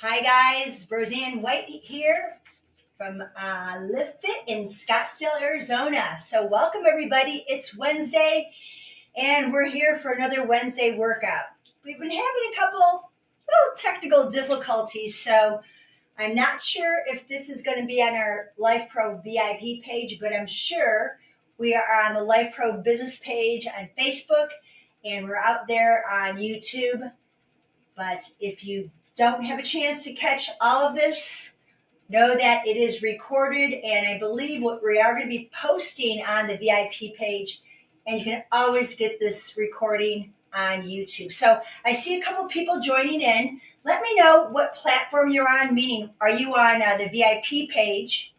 Hi guys, Roseann White here from Live Fit in Scottsdale, Arizona. So welcome everybody. It's Wednesday and we're here for another Wednesday workout. We've been having a couple little technical difficulties, so I'm not sure if this is going to be on our Life Pro VIP page, but I'm sure we are on the Life Pro business page on Facebook and we're out there on YouTube. But if you don't have a chance to catch all of this, know that it is recorded, and I believe what we are going to be posting on the VIP page, and you can always get this recording on YouTube. So I see a couple of people joining in. Let me know what platform you're on, meaning are you on the VIP page,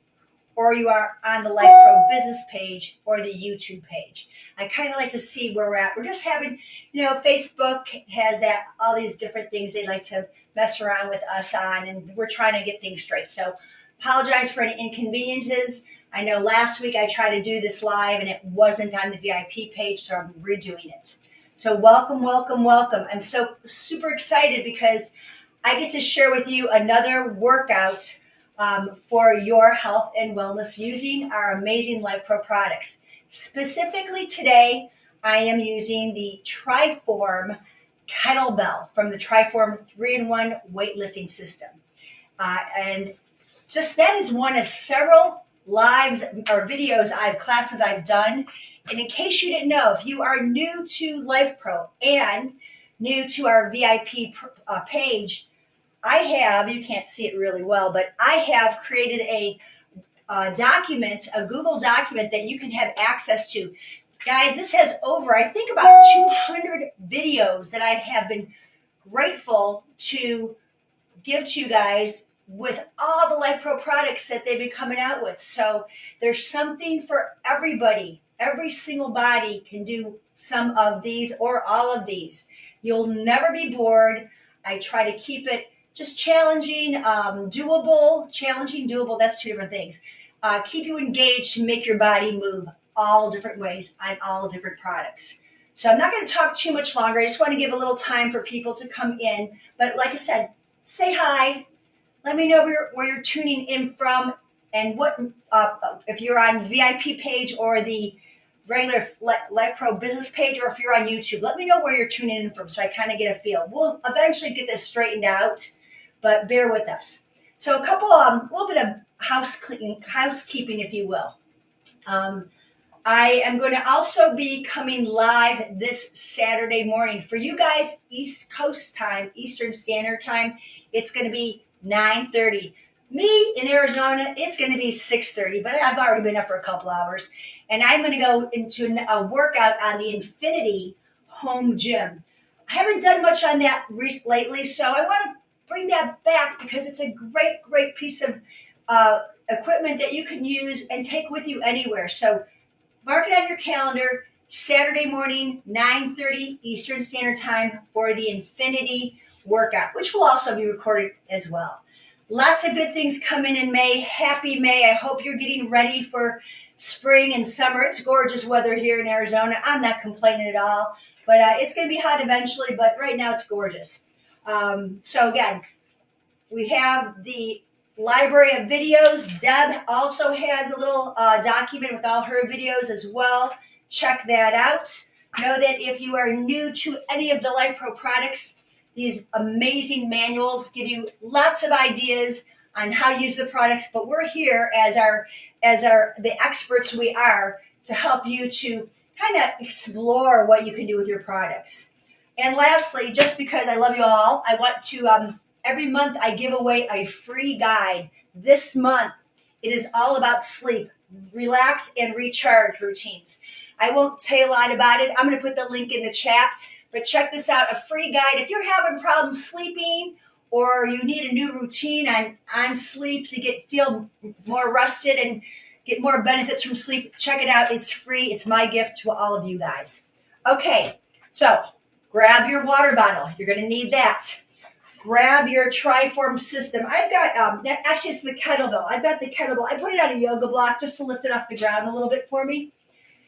or you are on the Life Pro business page or the YouTube page. I kind of like to see where we're at. We're just having, Facebook has all these different things they like to mess around with us on, and we're trying to get things straight. So apologize for any inconveniences. I know last week I tried to do this live and it wasn't on the VIP page, so I'm redoing it. So welcome, welcome, welcome. I'm so super excited because I get to share with you another workout for your health and wellness using our amazing Life Pro products. Specifically today, I am using the Triform Kettlebell from the Triform 3-in-1 weightlifting system. And just that is one of several lives or videos classes I've done. And in case you didn't know, if you are new to Life Pro and new to our VIP page, you can't see it really well, but I have created a document, a Google document that you can have access to. Guys, this has over, I think, about 200 videos that I have been grateful to give to you guys with all the Life Pro products that they've been coming out with. So there's something for everybody. Every single body can do some of these or all of these. You'll never be bored. I try to keep it just challenging, doable, that's two different things. Keep you engaged to make your body move all different ways on all different products. So I'm not going to talk too much longer. I just want to give a little time for people to come in. But like I said, say hi. Let me know where you're tuning in from and what if you're on VIP page or the regular Life Pro business page, or if you're on YouTube. Let me know where you're tuning in from so I kind of get a feel. We'll eventually get this straightened out, but bear with us. So a little bit of housekeeping, if you will. I am going to also be coming live this Saturday morning. For you guys, East Coast time, Eastern Standard Time, it's going to be 9:30. Me in Arizona, it's going to be 6:30, but I've already been up for a couple hours. And I'm going to go into a workout on the Infinity home gym. I haven't done much on that lately, so I want to bring that back because it's a great, great piece of equipment that you can use and take with you anywhere. So mark it on your calendar, Saturday morning, 9:30 Eastern Standard Time for the Infinity workout, which will also be recorded as well. Lots of good things coming in May. Happy May. I hope you're getting ready for spring and summer. It's gorgeous weather here in Arizona. I'm not complaining at all, but it's going to be hot eventually, but right now it's gorgeous. So again, we have the library of videos. Deb also has a little document with all her videos as well. Check that out. Know that if you are new to any of the Life Pro products, these amazing manuals give you lots of ideas on how to use the products, but we're here as the experts we are to help you to kind of explore what you can do with your products. And lastly, just because I love you all, I want to every month I give away a free guide. This month it is all about sleep, relax and recharge routines. I won't say a lot about it. I'm going to put the link in the chat, but check this out, a free guide. If you're having problems sleeping or you need a new routine on sleep to feel more rested and get more benefits from sleep, check it out. It's free. It's my gift to all of you guys. Okay, so grab your water bottle. You're going to need that. Grab your Triform system. I've got, actually it's the kettlebell. I've got the kettlebell. I put it on a yoga block just to lift it off the ground a little bit for me.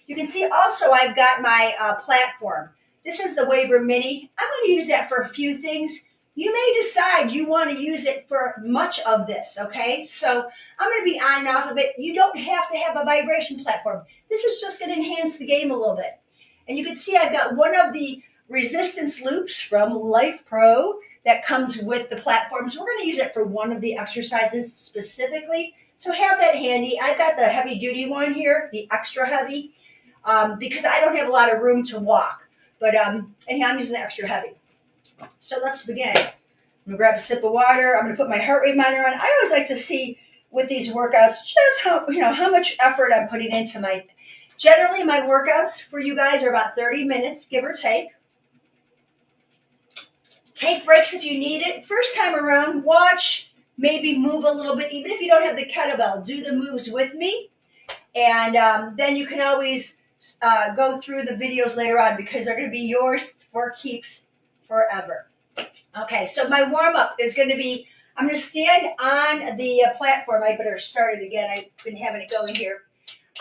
You can see also I've got my platform. This is the Waver Mini. I'm going to use that for a few things. You may decide you want to use it for much of this, okay? So I'm going to be on and off of it. You don't have to have a vibration platform. This is just going to enhance the game a little bit. And you can see I've got one of the resistance loops from Life Pro that comes with the platform. So we're going to use it for one of the exercises specifically. So have that handy. I've got the heavy duty one here, the extra heavy, because I don't have a lot of room to walk. But anyhow, I'm using the extra heavy. So let's begin. I'm gonna grab a sip of water. I'm gonna put my heart rate monitor on. I always like to see with these workouts just how much effort I'm putting into my. Generally, my workouts for you guys are about 30 minutes, give or take. Take breaks if you need it. First time around, watch, maybe move a little bit. Even if you don't have the kettlebell, do the moves with me. And then you can always go through the videos later on because they're going to be yours for keeps forever. Okay, so my warm-up is going to be, I'm going to stand on the platform. I better start it again. I've been having it going here.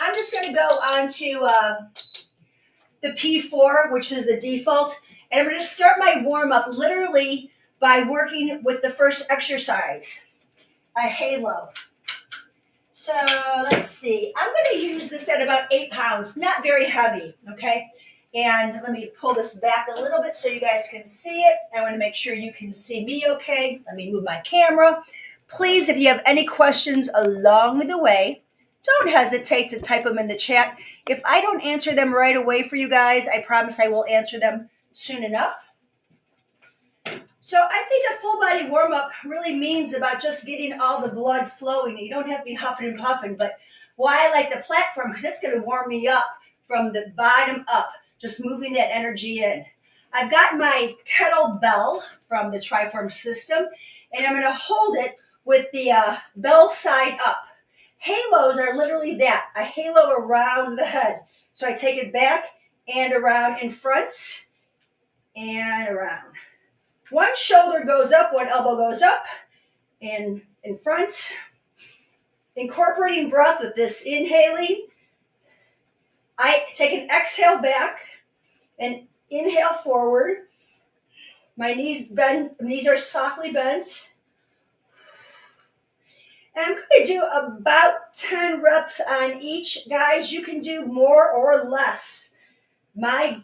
I'm just going to go on to the P4, which is the default. And I'm going to start my warm-up literally by working with the first exercise, a halo. So let's see. I'm going to use this at about 8 pounds, not very heavy, okay? And let me pull this back a little bit so you guys can see it. I want to make sure you can see me okay. Let me move my camera. Please, if you have any questions along the way, don't hesitate to type them in the chat. If I don't answer them right away for you guys, I promise I will answer them soon enough. So I think a full body warm-up really means about just getting all the blood flowing. You don't have to be huffing and puffing, but why I like the platform, because it's going to warm me up from the bottom up, just moving that energy in. I've got my kettlebell from the Triform system, and I'm going to hold it with the bell side up. Halos are literally that, a halo around the head. So I take it back and around in front and around. One shoulder goes up, one elbow goes up and in front. Incorporating breath with this inhaling. I take an exhale back and inhale forward. My knees bend, knees are softly bent. And I'm going to do about 10 reps on each. Guys, you can do more or less. One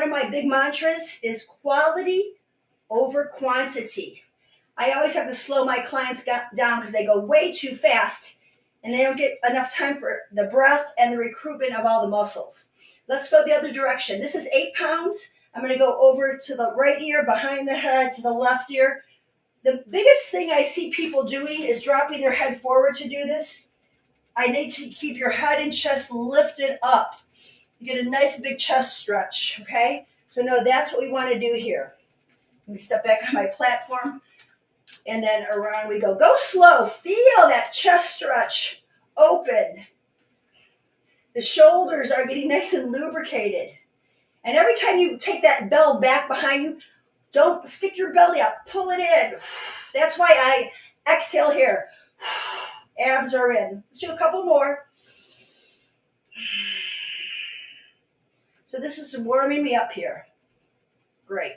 of my big mantras is quality over quantity. I always have to slow my clients down because they go way too fast and they don't get enough time for the breath and the recruitment of all the muscles. Let's go the other direction. This is 8 pounds. I'm going to go over to the right ear, behind the head, to the left ear. The biggest thing I see people doing is dropping their head forward to do this. I need to keep your head and chest lifted up. You get a nice big chest stretch, okay? So no, that's what we want to do here. Let me step back on my platform. And then around we go. Go slow. Feel that chest stretch open. The shoulders are getting nice and lubricated. And every time you take that bell back behind you, don't stick your belly up. Pull it in. That's why I exhale here. Abs are in. Let's do a couple more. So this is warming me up here. Great.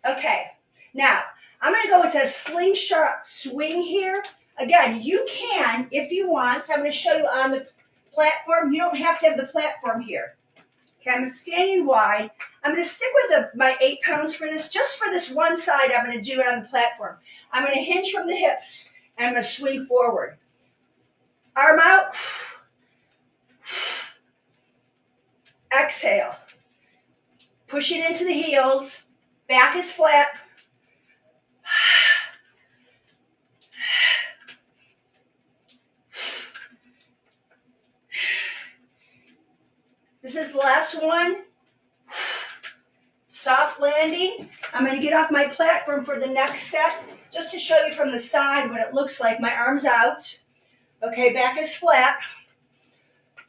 Okay. Now, I'm going to go into a slingshot swing here. Again, you can, if you want. So I'm going to show you on the platform. You don't have to have the platform here. Okay, I'm standing wide. I'm going to stick with my 8 pounds for this. Just for this one side, I'm going to do it on the platform. I'm going to hinge from the hips, and I'm going to swing forward. Arm out. Exhale. Push it into the heels. Back is flat. This is the last one. Soft landing. I'm going to get off my platform for the next set, just to show you from the side what it looks like. My arms out. Okay, back is flat.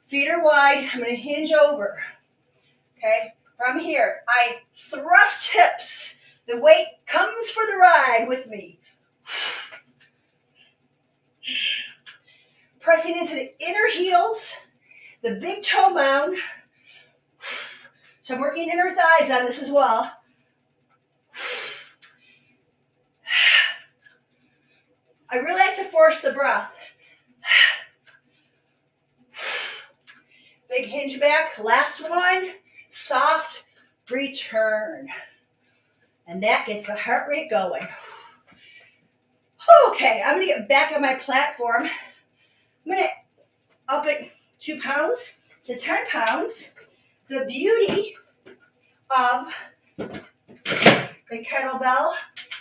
Feet are wide. I'm going to hinge over. Okay, from here, I thrust hips. The weight comes for the ride with me. Pressing into the inner heels, the big toe mound. So I'm working inner thighs on this as well. I really like to force the breath. Big hinge back. Last one. Soft return. And that gets the heart rate going. Okay, I'm going to get back on my platform. I'm going to up it 2 pounds to 10 pounds. The beauty of the kettlebell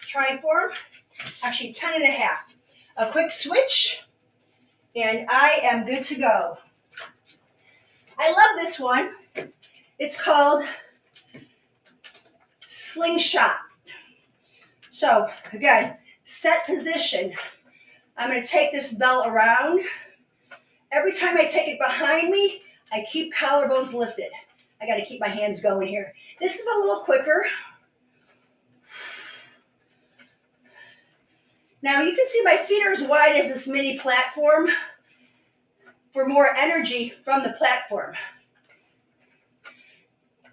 Triform, actually 10 and a half. A quick switch, and I am good to go. I love this one. It's called slingshots. So again, set position. I'm going to take this bell around. Every time I take it behind me, I keep collarbones lifted. I got to keep my hands going here. This is a little quicker. Now you can see my feet are as wide as this mini platform for more energy from the platform.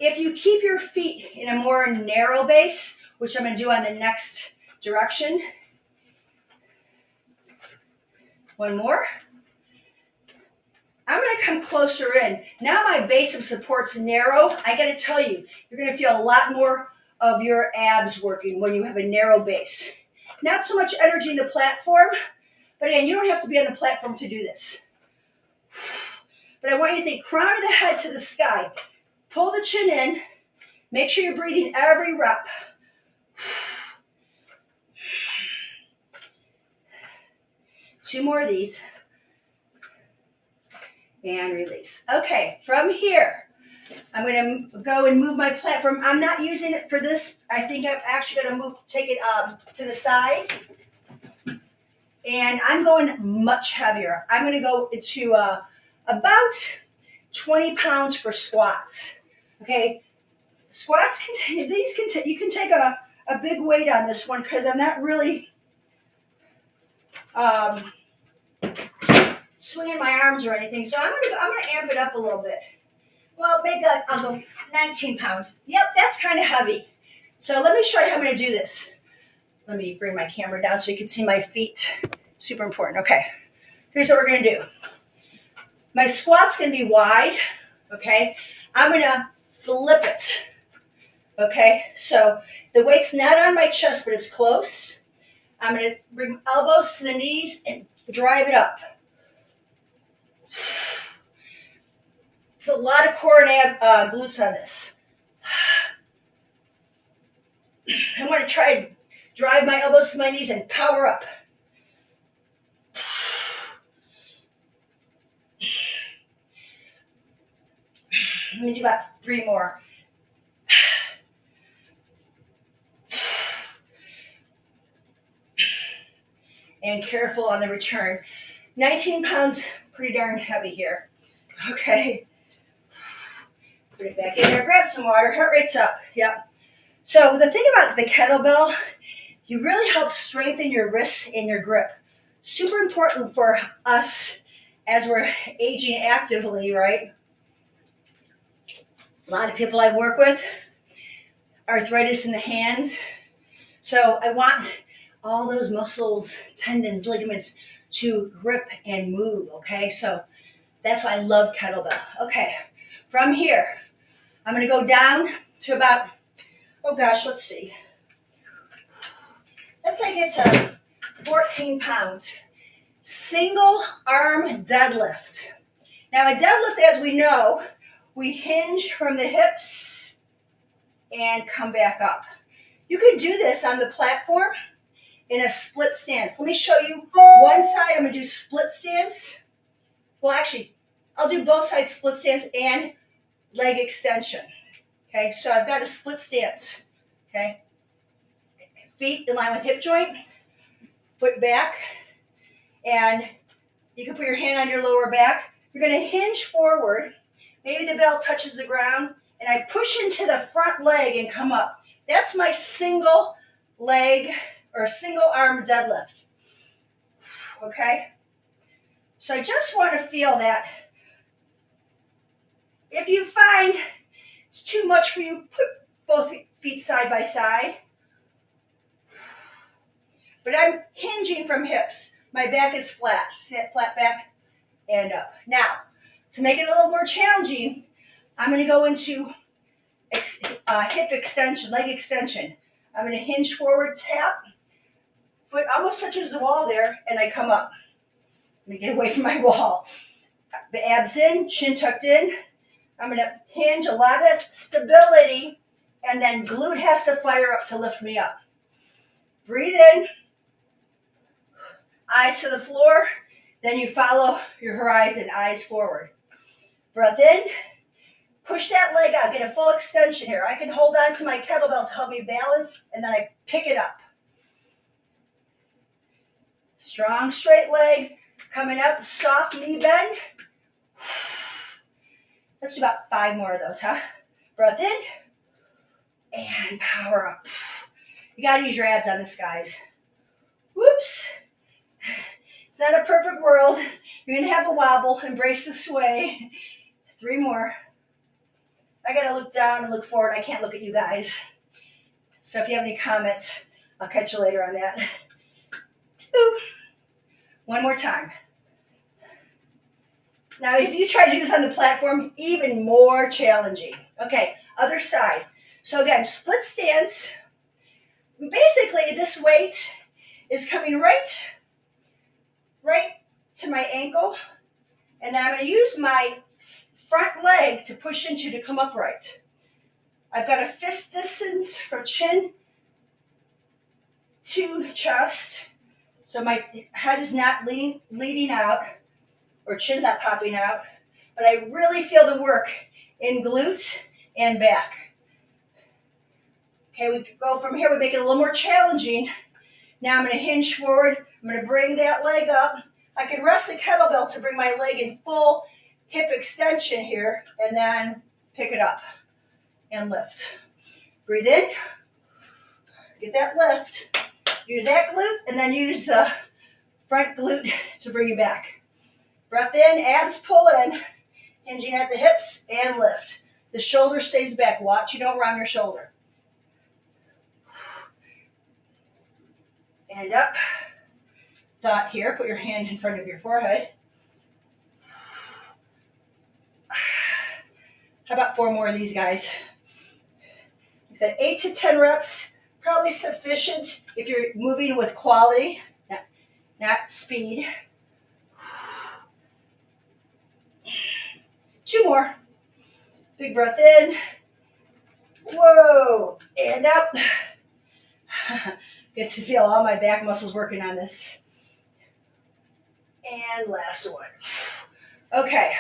If you keep your feet in a more narrow base, which I'm going to do on the next direction. One more. I'm going to come closer in. Now my base of support's narrow. I got to tell you, you're going to feel a lot more of your abs working when you have a narrow base. Not so much energy in the platform, but again, you don't have to be on the platform to do this. But I want you to think crown of the head to the sky. Pull the chin in. Make sure you're breathing every rep. Two more of these. And release. Okay, from here, I'm going to go and move my platform. I'm not using it for this. I think I'm actually going to take it to the side. And I'm going much heavier. I'm going to go into about 20 pounds for squats. Okay, squats you can take a big weight on this one because I'm not really swinging my arms or anything. So I'm gonna amp it up a little bit. Well, maybe I'll go 19 pounds. Yep, that's kind of heavy. So let me show you how I'm gonna do this. Let me bring my camera down so you can see my feet. Super important. Okay, here's what we're gonna do. My squat's gonna be wide. Okay, I'm gonna flip it. Okay, so the weight's not on my chest, but it's close. I'm gonna bring elbows to the knees and drive it up. It's a lot of core and glutes on this. I want to try and drive my elbows to my knees and power up. Let me do about 3 more. And careful on the return. 19 pounds, pretty darn heavy here. Okay. Put it back in there, grab some water, heart rate's up. Yep. So the thing about the kettlebell, you really help strengthen your wrists and your grip. Super important for us as we're aging actively, right? A lot of people I work with, arthritis in the hands. So I want all those muscles, tendons, ligaments to grip and move, okay? So that's why I love kettlebell. Okay, from here, I'm gonna go down to about, let's see. Let's say I get to 14 pounds. Single arm deadlift. Now a deadlift, as we know, we hinge from the hips and come back up. You can do this on the platform in a split stance. Let me show you one side. I'm gonna do split stance. Well, actually, I'll do both sides split stance and leg extension. Okay, so I've got a split stance. Okay, feet in line with hip joint, foot back, and you can put your hand on your lower back. You're gonna hinge forward. Maybe the bell touches the ground, and I push into the front leg and come up. That's my single leg or single arm deadlift. Okay? So I just want to feel that. If you find it's too much for you, put both feet side by side. but I'm hinging from hips. My back is flat. See that flat back? And up. Now, to make it a little more challenging, I'm going to go into hip extension, leg extension. I'm going to hinge forward, tap, foot almost touches the wall there, and I come up. Let me get away from my wall. The abs in, chin tucked in. I'm going to hinge, a lot of stability, and then glute has to fire up to lift me up. Breathe in, eyes to the floor, then you follow your horizon, eyes forward. Breath in, push that leg out, get a full extension here. I can hold on to my kettlebell to help me balance, and then I pick it up. Strong straight leg, coming up, soft knee bend. Let's do about 5 more of those, huh? Breath in, and power up. You gotta use your abs on this, guys. Whoops. It's not a perfect world. You're gonna have a wobble, embrace the sway. 3 more. I gotta look down and look forward. I can't look at you guys. So if you have any comments, I'll catch you later on that. 2. 1 more time. Now, if you try to do this on the platform, even more challenging. Okay, other side. So again, split stance. Basically, this weight is coming right to my ankle, and then I'm going to use my front leg to push into to come upright. I've got a fist distance from chin to chest, so my head is not leading out, or chin's not popping out, but I really feel the work in glutes and back. Okay, we go from here, we make it a little more challenging. Now I'm going to hinge forward, I'm going to bring that leg up. I can rest the kettlebell to bring my leg in full hip extension here, and then pick it up and lift. Breathe in, get that lift, use that glute, and then use the front glute to bring you back. Breath in, abs pull in, hinging at the hips, and lift. The shoulder stays back. Watch you don't round your shoulder. And up. Thought here, put your hand in front of your forehead. How about 4 more of these, guys? Like I said, 8 to 10 reps, probably sufficient if you're moving with quality, not speed. 2 more. Big breath in. Whoa, and up. Get to feel all my back muscles working on this. And last one. Okay,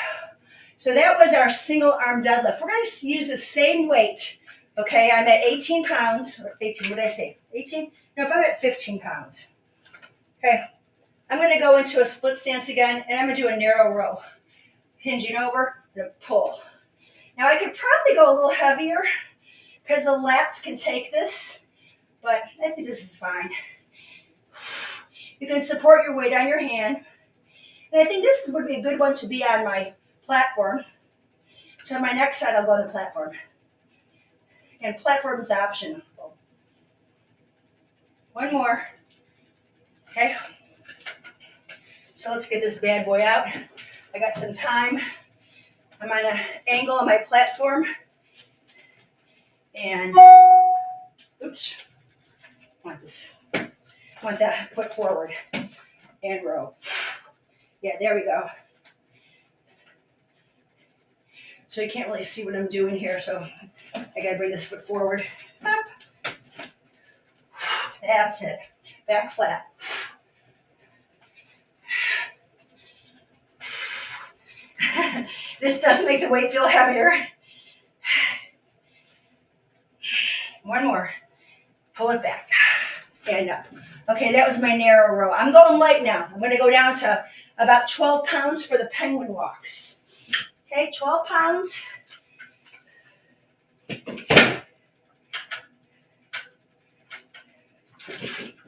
so that was our single arm deadlift. We're going to use the same weight. Okay, I'm at 18 pounds. Or 18, what did I say? 18? Nope, I'm at 15 pounds. Okay, I'm going to go into a split stance again, and I'm going to do a narrow row. Hinging over, I'm going to pull. Now I could probably go a little heavier because the lats can take this, but I think this is fine. You can support your weight on your hand. And I think this would be a good one to be on my platform. So on my next side, I'll go on the platform. And platform is optional. 1 more. Okay. So let's get this bad boy out. I got some time. I'm on an angle on my platform. And, oops. Want that foot forward. And row. Yeah, there we go. So you can't really see what I'm doing here, so I gotta bring this foot forward. Up. That's it. Back flat. This does make the weight feel heavier. 1 more. Pull it back. And up. Okay, that was my narrow row. I'm going light now. I'm going to go down to about 12 pounds for the penguin walks. Okay, 12 pounds.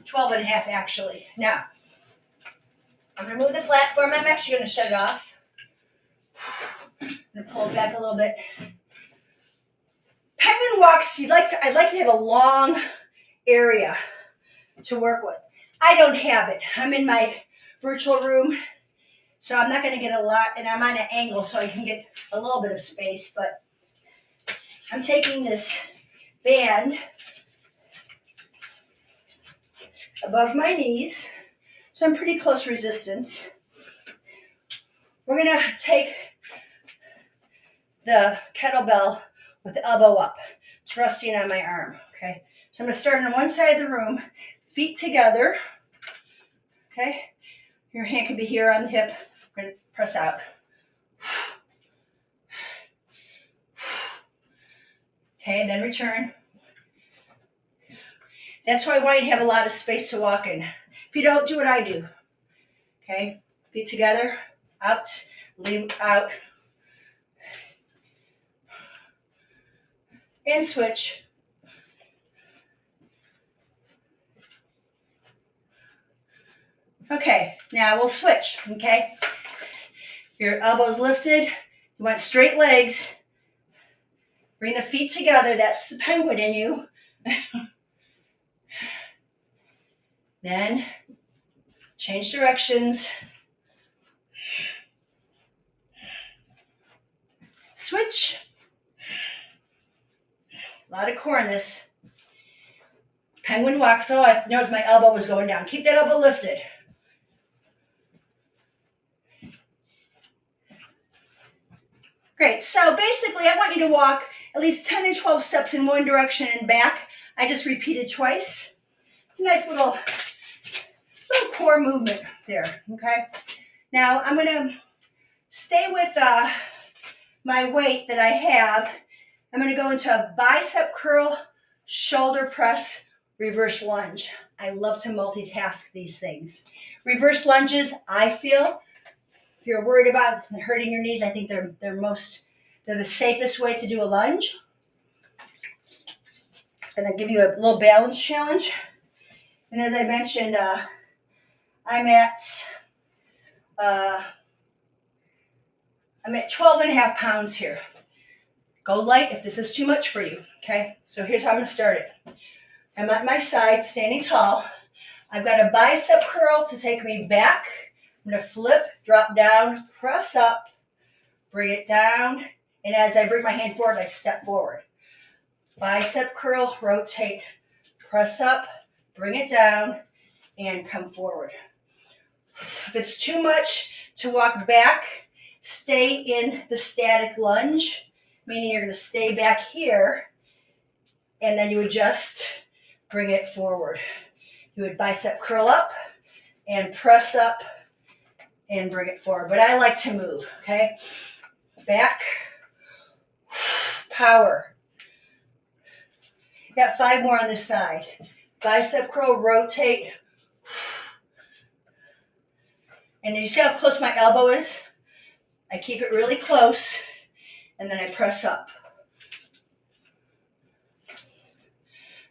12 and a half, actually. Now, I'm going to move the platform. I'm actually going to shut it off. I'm going to pull it back a little bit. Penguin walks, I'd like to have a long area to work with. I don't have it. I'm in my virtual room, so I'm not going to get a lot, and I'm on an angle so I can get a little bit of space, but I'm taking this band above my knees, so I'm pretty close resistance. We're going to take the kettlebell with the elbow up. It's resting on my arm, okay? So I'm going to start on one side of the room, feet together, okay? Your hand can be here on the hip. We're going to press out. Okay, and then return. That's why I want you to have a lot of space to walk in. If you don't, do what I do. Okay, feet together, out, lean out, and switch. Okay, now we'll switch, okay? Your elbows lifted, you want straight legs. Bring the feet together, that's the penguin in you. Then, change directions. Switch. A lot of core in this. Penguin walk, so I noticed my elbow was going down. Keep that elbow lifted. Great, so basically I want you to walk at least 10 and 12 steps in one direction and back. I just repeated twice. It's a nice little core movement there, okay? Now I'm gonna stay with my weight that I have. I'm gonna go into a bicep curl, shoulder press, reverse lunge. I love to multitask these things. Reverse lunges, I feel, if you're worried about hurting your knees, I think they're the safest way to do a lunge. It's gonna give you a little balance challenge. And as I mentioned, I'm at 12 and a half pounds here. Go light if this is too much for you, okay? So here's how I'm gonna start it. I'm at my side, standing tall. I've got a bicep curl to take me back. I'm gonna flip, drop down, press up, bring it down, and as I bring my hand forward, I step forward. Bicep curl, rotate, press up, bring it down, and come forward. If it's too much to walk back, stay in the static lunge, meaning you're gonna stay back here, and then you would just bring it forward. You would bicep curl up and press up and bring it forward. But I like to move, okay? Back, power. Got 5 more on this side. Bicep curl, rotate. And you see how close my elbow is? I keep it really close, and then I press up.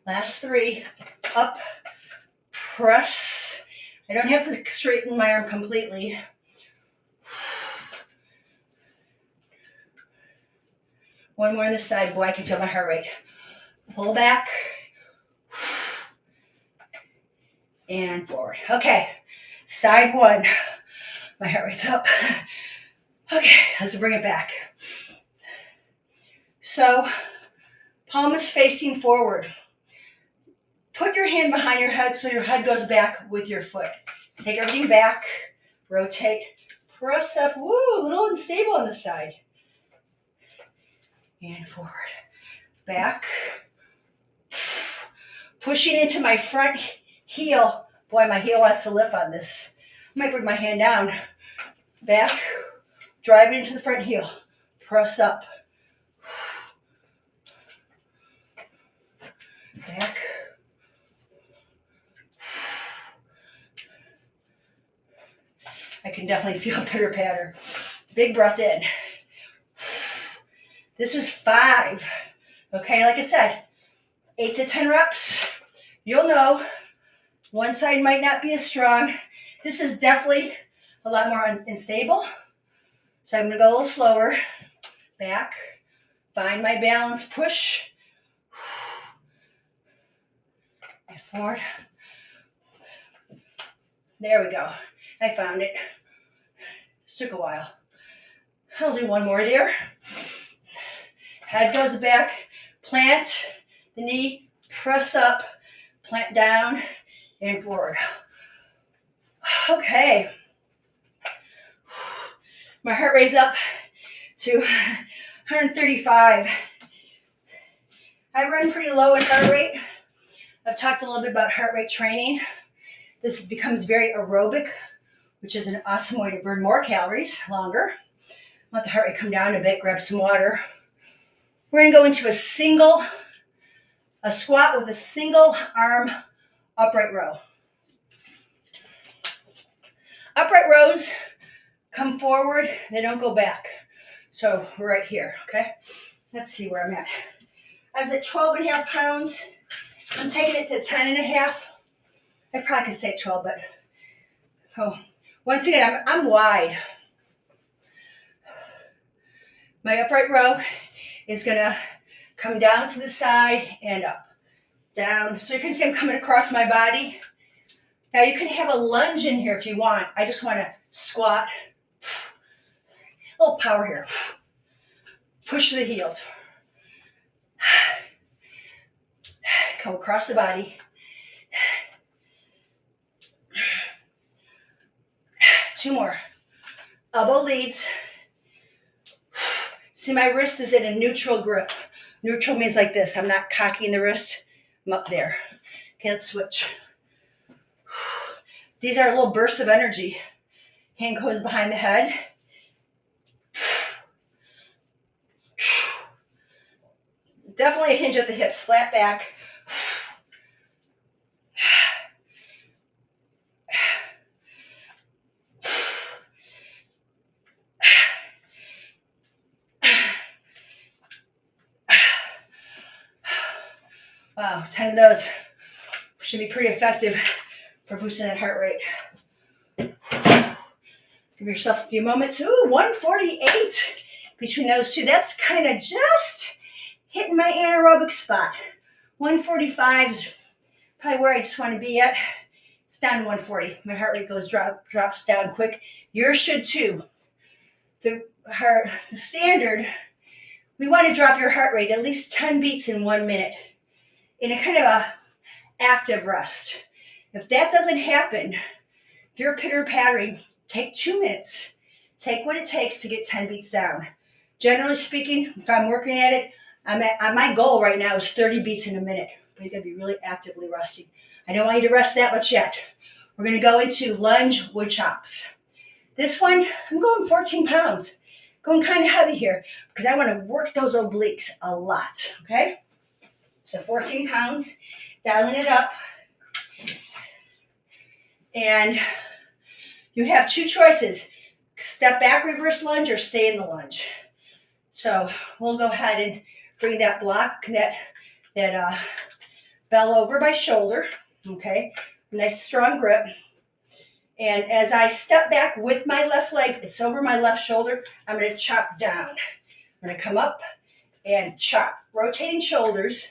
Last 3, up, press. I don't have to straighten my arm completely. One more on this side. Boy, I can feel my heart rate. Pull back. And forward. Okay, side 1. My heart rate's up. Okay, let's bring it back. So, palm is facing forward. Put your hand behind your head so your head goes back with your foot. Take everything back, rotate, press up. Woo, a little unstable on the side. And forward. Back. Pushing into my front heel. Boy, my heel wants to lift on this. I might bring my hand down. Back. Drive it into the front heel. Press up. Back. I can definitely feel a pitter patter. Big breath in. This is 5. Okay, like I said, 8 to 10 reps. You'll know. One side might not be as strong. This is definitely a lot more unstable. So I'm going to go a little slower. Back. Find my balance. Push. And forward. There we go. I found it. This took a while. I'll do one more there. Head goes back, plant the knee, press up, plant down, and forward. Okay. My heart rate's up to 135. I run pretty low in heart rate. I've talked a little bit about heart rate training. This becomes very aerobic, which is an awesome way to burn more calories longer. Let the heart rate come down a bit, grab some water. We're gonna go into a squat with a single arm upright row. Upright rows come forward, they don't go back. So we're right here, okay? Let's see where I'm at. I was at 12.5 pounds. I'm taking it to 10.5. I probably could say 12, but once again, I'm wide. My upright row is gonna come down to the side and up, down. So you can see I'm coming across my body. Now you can have a lunge in here if you want. I just wanna squat. A little power here. Push the heels. Come across the body. Two more. Elbow leads. See, my wrist is in a neutral grip. Neutral means like this. I'm not cocking the wrist. I'm up there. Okay, let's switch. These are little bursts of energy. Hand goes behind the head. Definitely a hinge at the hips, flat back. Wow, 10 of those should be pretty effective for boosting that heart rate. Give yourself a few moments. Ooh, 148 between those two. That's kind of just hitting my anaerobic spot. 145 is probably where I just want to be at. It's down to 140. My heart rate drops down quick. Yours should too. The standard, we want to drop your heart rate at least 10 beats in 1 minute in a kind of a active rest. If that doesn't happen, if you're pitter-pattering, take 2 minutes. Take what it takes to get 10 beats down. Generally speaking, if I'm working at it, my goal right now is 30 beats in a minute. But you gotta be really actively resting. I don't want you to rest that much yet. We're gonna go into lunge wood chops. This one, I'm going 14 pounds. Going kind of heavy here because I want to work those obliques a lot, okay? So 14 pounds, dialing it up. And you have two choices. Step back, reverse lunge, or stay in the lunge. So we'll go ahead and bring that block, that bell over my shoulder, okay? Nice strong grip. And as I step back with my left leg, it's over my left shoulder, I'm gonna chop down. I'm gonna come up and chop, rotating shoulders,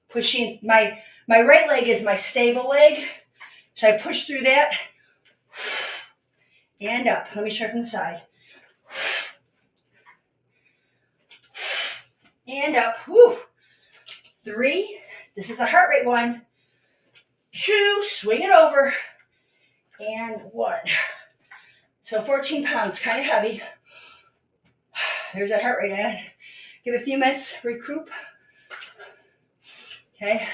pushing, my right leg is my stable leg, so I push through that, and up. Let me try from the side. And up, woo. 3, this is a heart rate one. 2, swing it over, and 1. So 14 pounds, kind of heavy. There's that heart rate in. Give it a few minutes, recoup. Okay,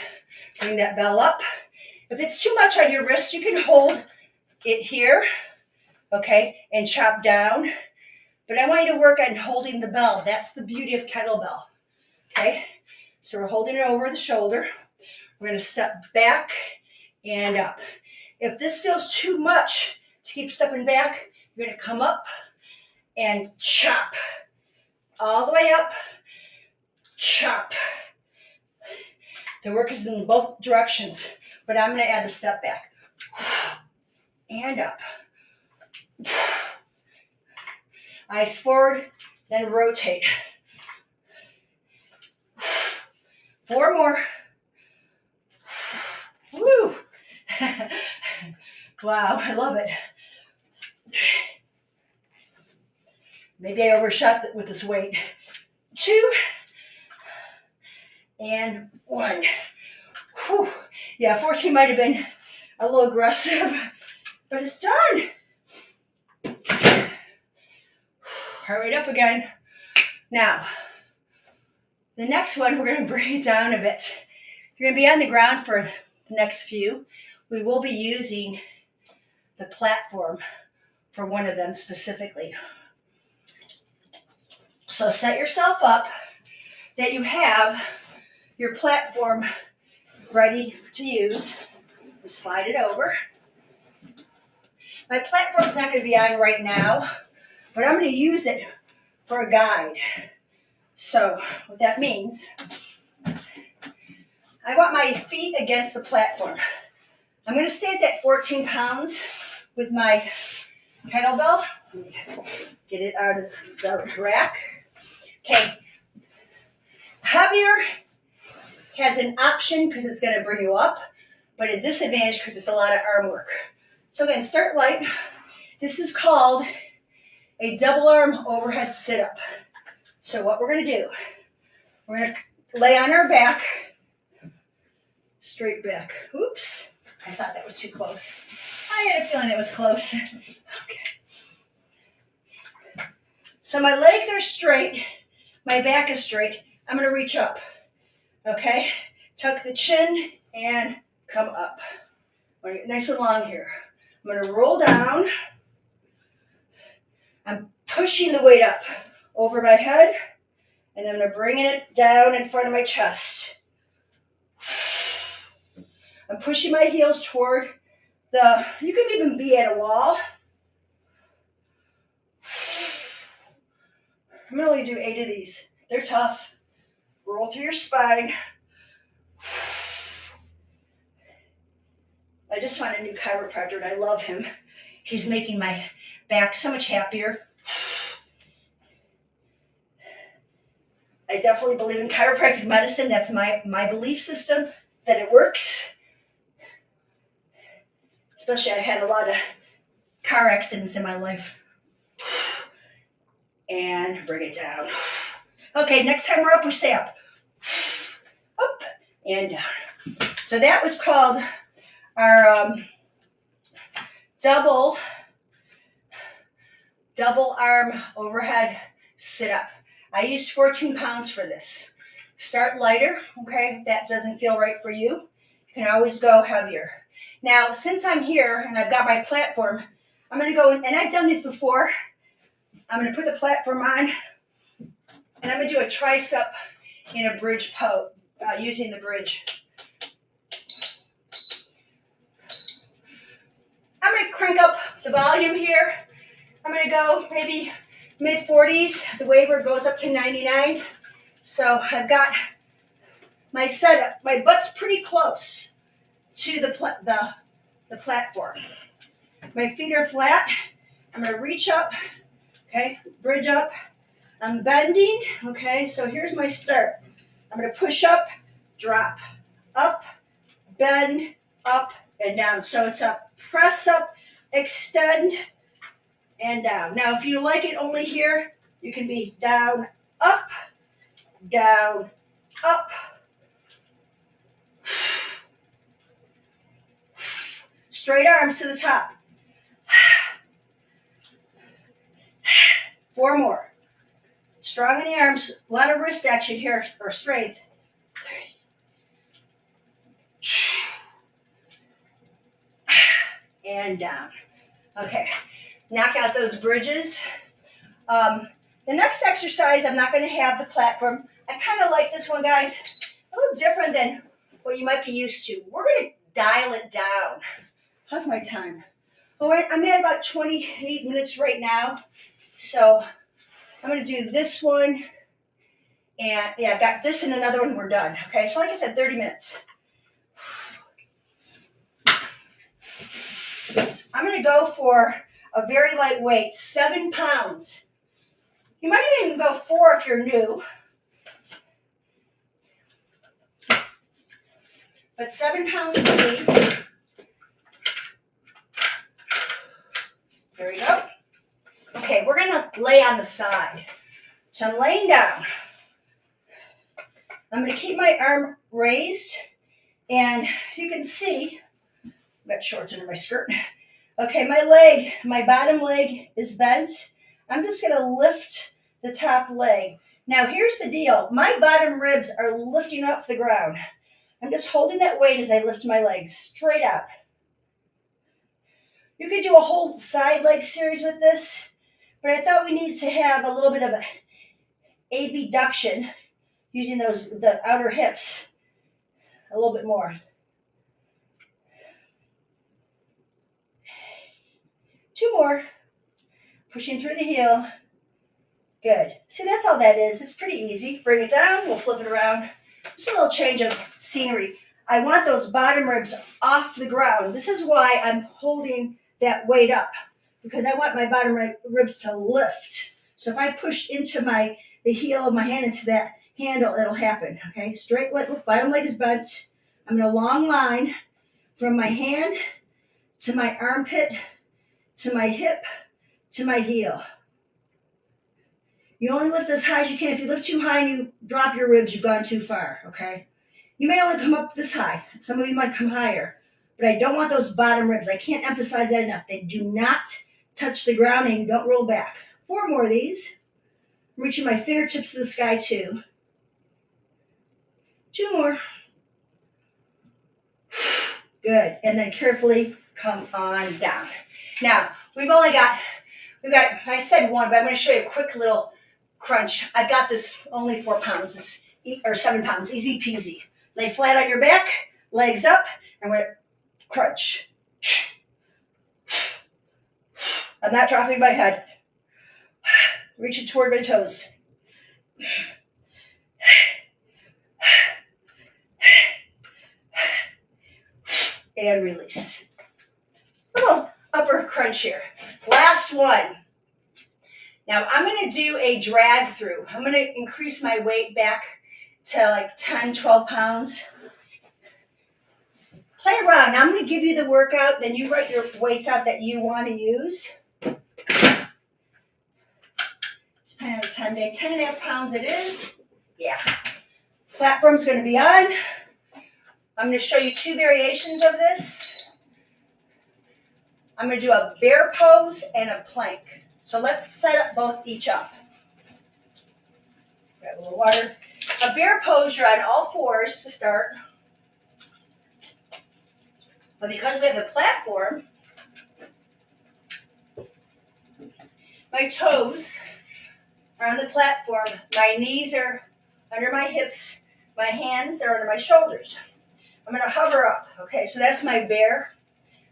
bring that bell up. If it's too much on your wrist, you can hold it here, okay, and chop down. But I want you to work on holding the bell. That's the beauty of kettlebell, okay? So we're holding it over the shoulder. We're gonna step back and up. If this feels too much to keep stepping back, you're gonna come up and chop. All the way up, chop. The work is in both directions, but I'm gonna add the step back. And up. Eyes forward, then rotate. 4 more. Woo! Wow, I love it. Maybe I overshot with this weight. 2 and 1. Whew. Yeah, 14 might have been a little aggressive, but it's done. Heart rate up again. Now, the next one, we're going to bring it down a bit. You're going to be on the ground for the next few. We will be using the platform for one of them specifically. So set yourself up that you have your platform ready to use. Just slide it over. My platform's not going to be on right now, but I'm going to use it for a guide. So what that means, I want my feet against the platform. I'm going to stay at that 14 pounds with my kettlebell. Let me get it out of the rack. Okay. Heavier has an option because it's going to bring you up, but a disadvantage because it's a lot of arm work. So again, start light. This is called a double arm overhead sit-up. So what we're going to do, we're going to lay on our back, straight back. Oops, I thought that was too close. I had a feeling it was close. Okay. So my legs are straight, my back is straight. I'm going to reach up, okay? Tuck the chin and come up. I'm going to get nice and long here. I'm going to roll down. I'm pushing the weight up over my head, and then I'm going to bring it down in front of my chest. I'm pushing my heels toward you can even be at a wall. I'm going to only do 8 of these. They're tough. Roll through your spine. I just found a new chiropractor, and I love him. He's making my back so much happier. I definitely believe in chiropractic medicine. That's my belief system, that it works. Especially, I've had a lot of car accidents in my life. And bring it down. Okay, next time we're up, we stay up. Up and down. So that was called our double arm overhead sit-up. I used 14 pounds for this. Start lighter, okay? If that doesn't feel right for you, you can always go heavier. Now, since I'm here and I've got my platform, I'm going to go, and I've done these before. I'm going to put the platform on, and I'm going to do a tricep in a bridge pose, using the bridge. I'm going to crank up the volume here. I'm going to go maybe mid-40s. The waiver goes up to 99. So I've got my setup. My butt's pretty close to the platform. My feet are flat. I'm going to reach up, okay, bridge up. I'm bending, okay, so here's my start. I'm going to push up, drop, up, bend, up, and down. So it's a press up, extend, and down. Now, if you like it only here, you can be down, up, up. Straight arms to the top. 4 more. Strong in the arms. A lot of wrist action here, or strength. 3. And down. Okay. Knock out those bridges. The next exercise, I'm not going to have the platform. I kind of like this one, guys. A little different than what you might be used to. We're going to dial it down. How's my time? All right, I'm at about 28 minutes right now. So I'm going to do this one. And yeah, I've got this and another one. We're done. Okay, so like I said, 30 minutes. I'm going to go for a very light weight, 7 pounds. You might even go 4 if you're new. But 7 pounds for me. lay on the side. So I'm laying down. I'm going to keep my arm raised, and you can see, I've got shorts under my skirt. Okay, my bottom leg is bent. I'm just going to lift the top leg. Now here's the deal. My bottom ribs are lifting off the ground. I'm just holding that weight as I lift my legs straight out. You could do a whole side leg series with this, but I thought we needed to have a little bit of an abduction using the outer hips a little bit more. Two more. Pushing through the heel. Good. See, that's all that is. It's pretty easy. Bring it down. We'll flip it around. Just a little change of scenery. I want those bottom ribs off the ground. This is why I'm holding that weight up, because I want my bottom ribs to lift. So if I push into the heel of my hand into that handle, it'll happen. Okay, straight leg, bottom leg is bent. I'm in a long line from my hand to my armpit to my hip to my heel. You only lift as high as you can. If you lift too high and you drop your ribs, you've gone too far, okay? You may only come up this high. Some of you might come higher. But I don't want those bottom ribs. I can't emphasize that enough. They do not touch the ground, and you don't roll back. 4 more of these. I'm reaching my fingertips to the sky too. 2 more. Good. And then carefully come on down. Now, we've got, I said 1, but I'm going to show you a quick little crunch. I've got this only 4 pounds, or 7 pounds, easy peasy. Lay flat on your back, legs up, and we're crunch. I'm not dropping my head. Reaching toward my toes. And release. Little upper crunch here. Last one. Now I'm going to do a drag through. I'm going to increase my weight back to like 10, 12 pounds. Play around. Now I'm going to give you the workout, then you write your weights out that you want to use. It's depending on the time of day. 10.5 pounds it is. Yeah. Platform's going to be on. I'm going to show you 2 variations of this. I'm going to do a bear pose and a plank. So let's set up each up. Grab a little water. A bear pose, you're on all 4s to start. But because we have the platform, my toes are on the platform. My knees are under my hips. My hands are under my shoulders. I'm going to hover up. Okay, so that's my bear.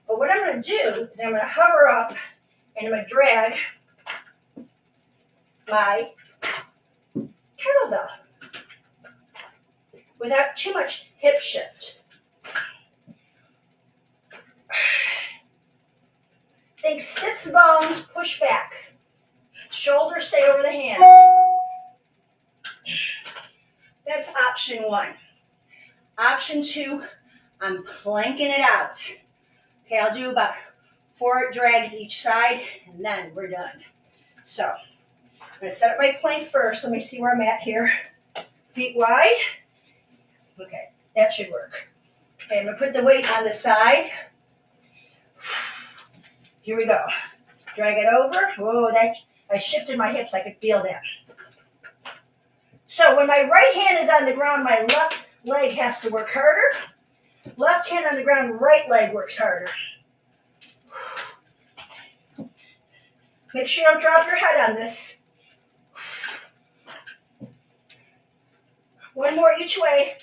But what I'm going to do is I'm going to hover up and I'm going to drag my kettlebell without too much hip shift. Think sits bones, push back. Shoulders stay over the hands. That's option 1. Option 2, I'm planking it out. Okay, I'll do about 4 drags each side, and then we're done. So, I'm going to set up my plank first. Let me see where I'm at here. Feet wide. Okay, that should work. Okay, I'm going to put the weight on the side. Here we go. Drag it over. Whoa, I shifted my hips. I could feel that. So when my right hand is on the ground, my left leg has to work harder. Left hand on the ground, right leg works harder. Make sure you don't drop your head on this. 1 more each way.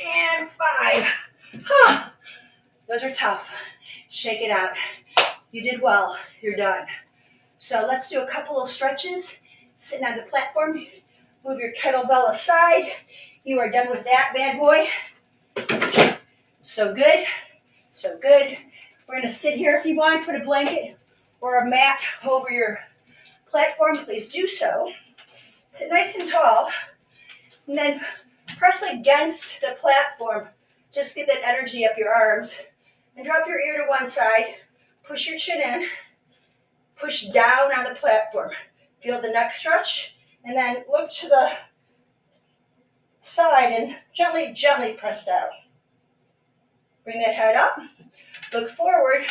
And 5. Huh. Those are tough. Shake it out. You did well. You're done. So let's do a couple of stretches. Sitting on the platform. Move your kettlebell aside. You are done with that bad boy. So good. So good. We're going to sit here if you want. Put a blanket or a mat over your platform. Please do so. Sit nice and tall. And then press against the platform. Just get that energy up your arms. And drop your ear to one side. Push your chin in. Push down on the platform. Feel the neck stretch, and then look to the side and gently, gently press down. Bring that head up. Look forward.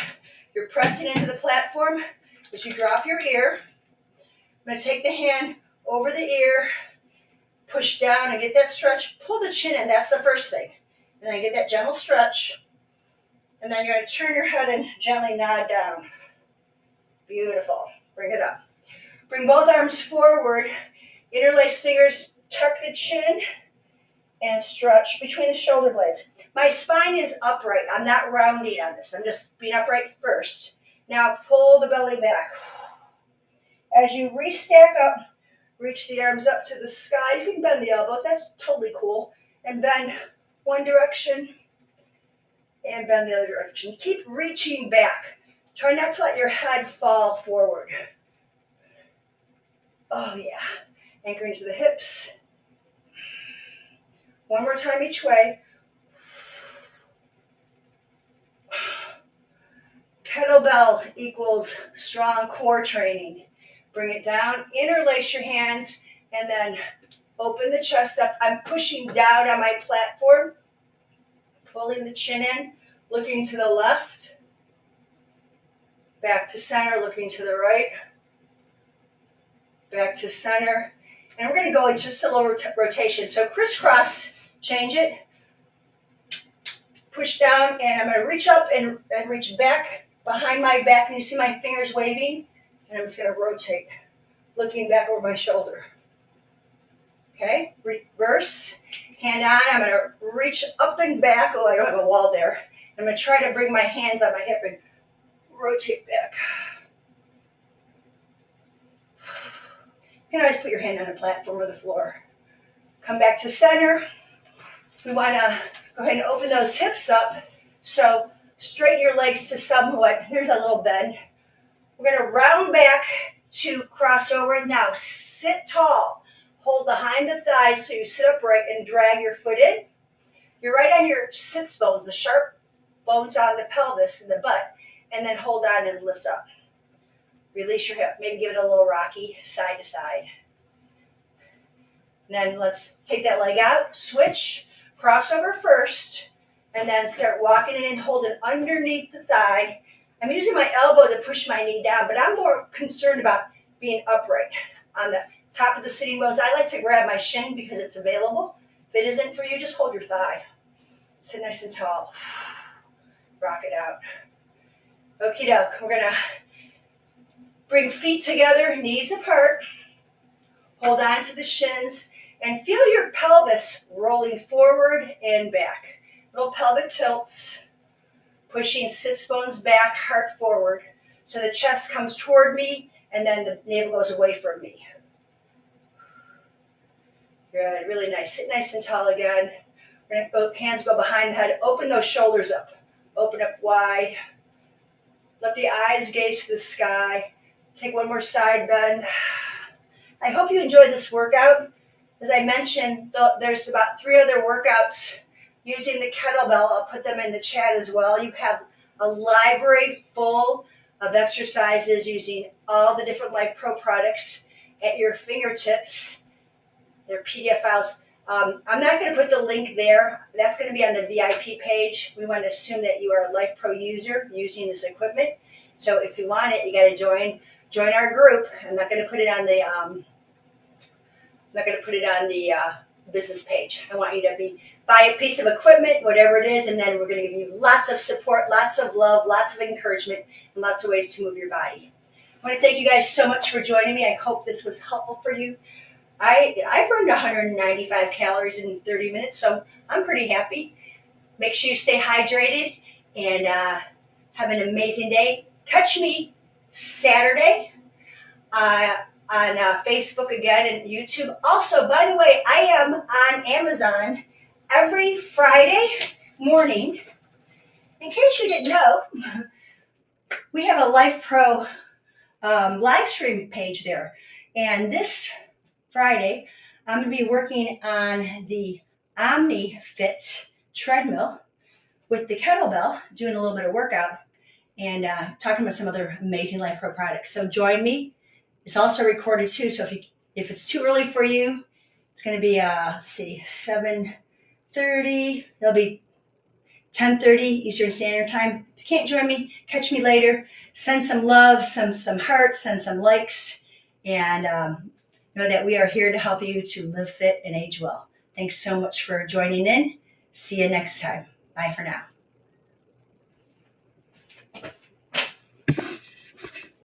You're pressing into the platform as you drop your ear. I'm going to take the hand over the ear, push down and get that stretch. Pull the chin in. That's the first thing. And then get that gentle stretch. And then you're going to turn your head and gently nod down. Beautiful. Bring it up. Bring both arms forward. Interlace fingers. Tuck the chin and stretch between the shoulder blades. My spine is upright. I'm not rounding on this. I'm just being upright first. Now pull the belly back. As you restack up, reach the arms up to the sky. You can bend the elbows. That's totally cool. And bend one direction and bend the other direction. Keep reaching back. Try not to let your head fall forward. Oh, yeah. Anchoring to the hips. One more time each way. Kettlebell equals strong core training. Bring it down, interlace your hands, and then open the chest up. I'm pushing down on my platform, pulling the chin in, looking to the left, back to center, looking to the right, back to center. And we're going to go in just a little rotation. So crisscross, change it, push down, and I'm going to reach up and reach back behind my back. And you see my fingers waving? And I'm just going to rotate, looking back over my shoulder. Okay, reverse, hand on. I'm going to reach up and back. Oh, I don't have a wall there. I'm going to try to bring my hands on my hip and rotate back. You can always put your hand on the platform or the floor. Come back to center. We want to go ahead and open those hips up. So straighten your legs to somewhat. There's a little bend. We're going to round back to crossover. Now sit tall. Hold behind the thighs so you sit upright and drag your foot in. You're right on your sits bones, the sharp bones on the pelvis and the butt, and then hold on and lift up. Release your hip. Maybe give it a little rocky side to side. And then let's take that leg out, switch, crossover first, and then start walking in and holding underneath the thigh. I'm using my elbow to push my knee down, but I'm more concerned about being upright. On the top of the sitting bones, I like to grab my shin because it's available. If it isn't for you, just hold your thigh. Sit nice and tall. Rock it out. Okie doke. We're going to bring feet together, knees apart. Hold on to the shins and feel your pelvis rolling forward and back. Little pelvic tilts. Pushing sits bones back, heart forward. So the chest comes toward me and then the navel goes away from me. Good, really nice. Sit nice and tall again. We're going to hands go behind the head. Open those shoulders up. Open up wide. Let the eyes gaze to the sky. Take one more side bend. I hope you enjoyed this workout. As I mentioned, there's about 3 other workouts using the kettlebell. I'll put them in the chat as well. You have a library full of exercises using all the different Life Pro products at your fingertips. They're PDF files. I'm not going to put the link there. That's going to be on the VIP page. We want to assume that you are a Life Pro user using this equipment. So if you want it, you got to join our group. I'm not going to put it on the business page. I want you to buy a piece of equipment, whatever it is, and then we're going to give you lots of support, lots of love, lots of encouragement, and lots of ways to move your body. I want to thank you guys so much for joining me. I hope this was helpful for you. I burned 195 calories in 30 minutes, so I'm pretty happy. Make sure you stay hydrated and have an amazing day. Catch me Saturday on Facebook again and YouTube. Also, by the way, I am on Amazon every Friday morning. In case you didn't know, we have a Life Pro live stream page there. And this Friday, I'm going to be working on the Omni Fit treadmill with the kettlebell, doing a little bit of workout. and talking about some other amazing Life Pro products. So join me. It's also recorded too, so if it's too early for you, it's going to be, let's see, 7:30. It'll be 10:30 Eastern Standard Time. If you can't join me, catch me later. Send some love, some hearts, send some likes, and know that we are here to help you to live fit and age well. Thanks so much for joining in. See you next time. Bye for now.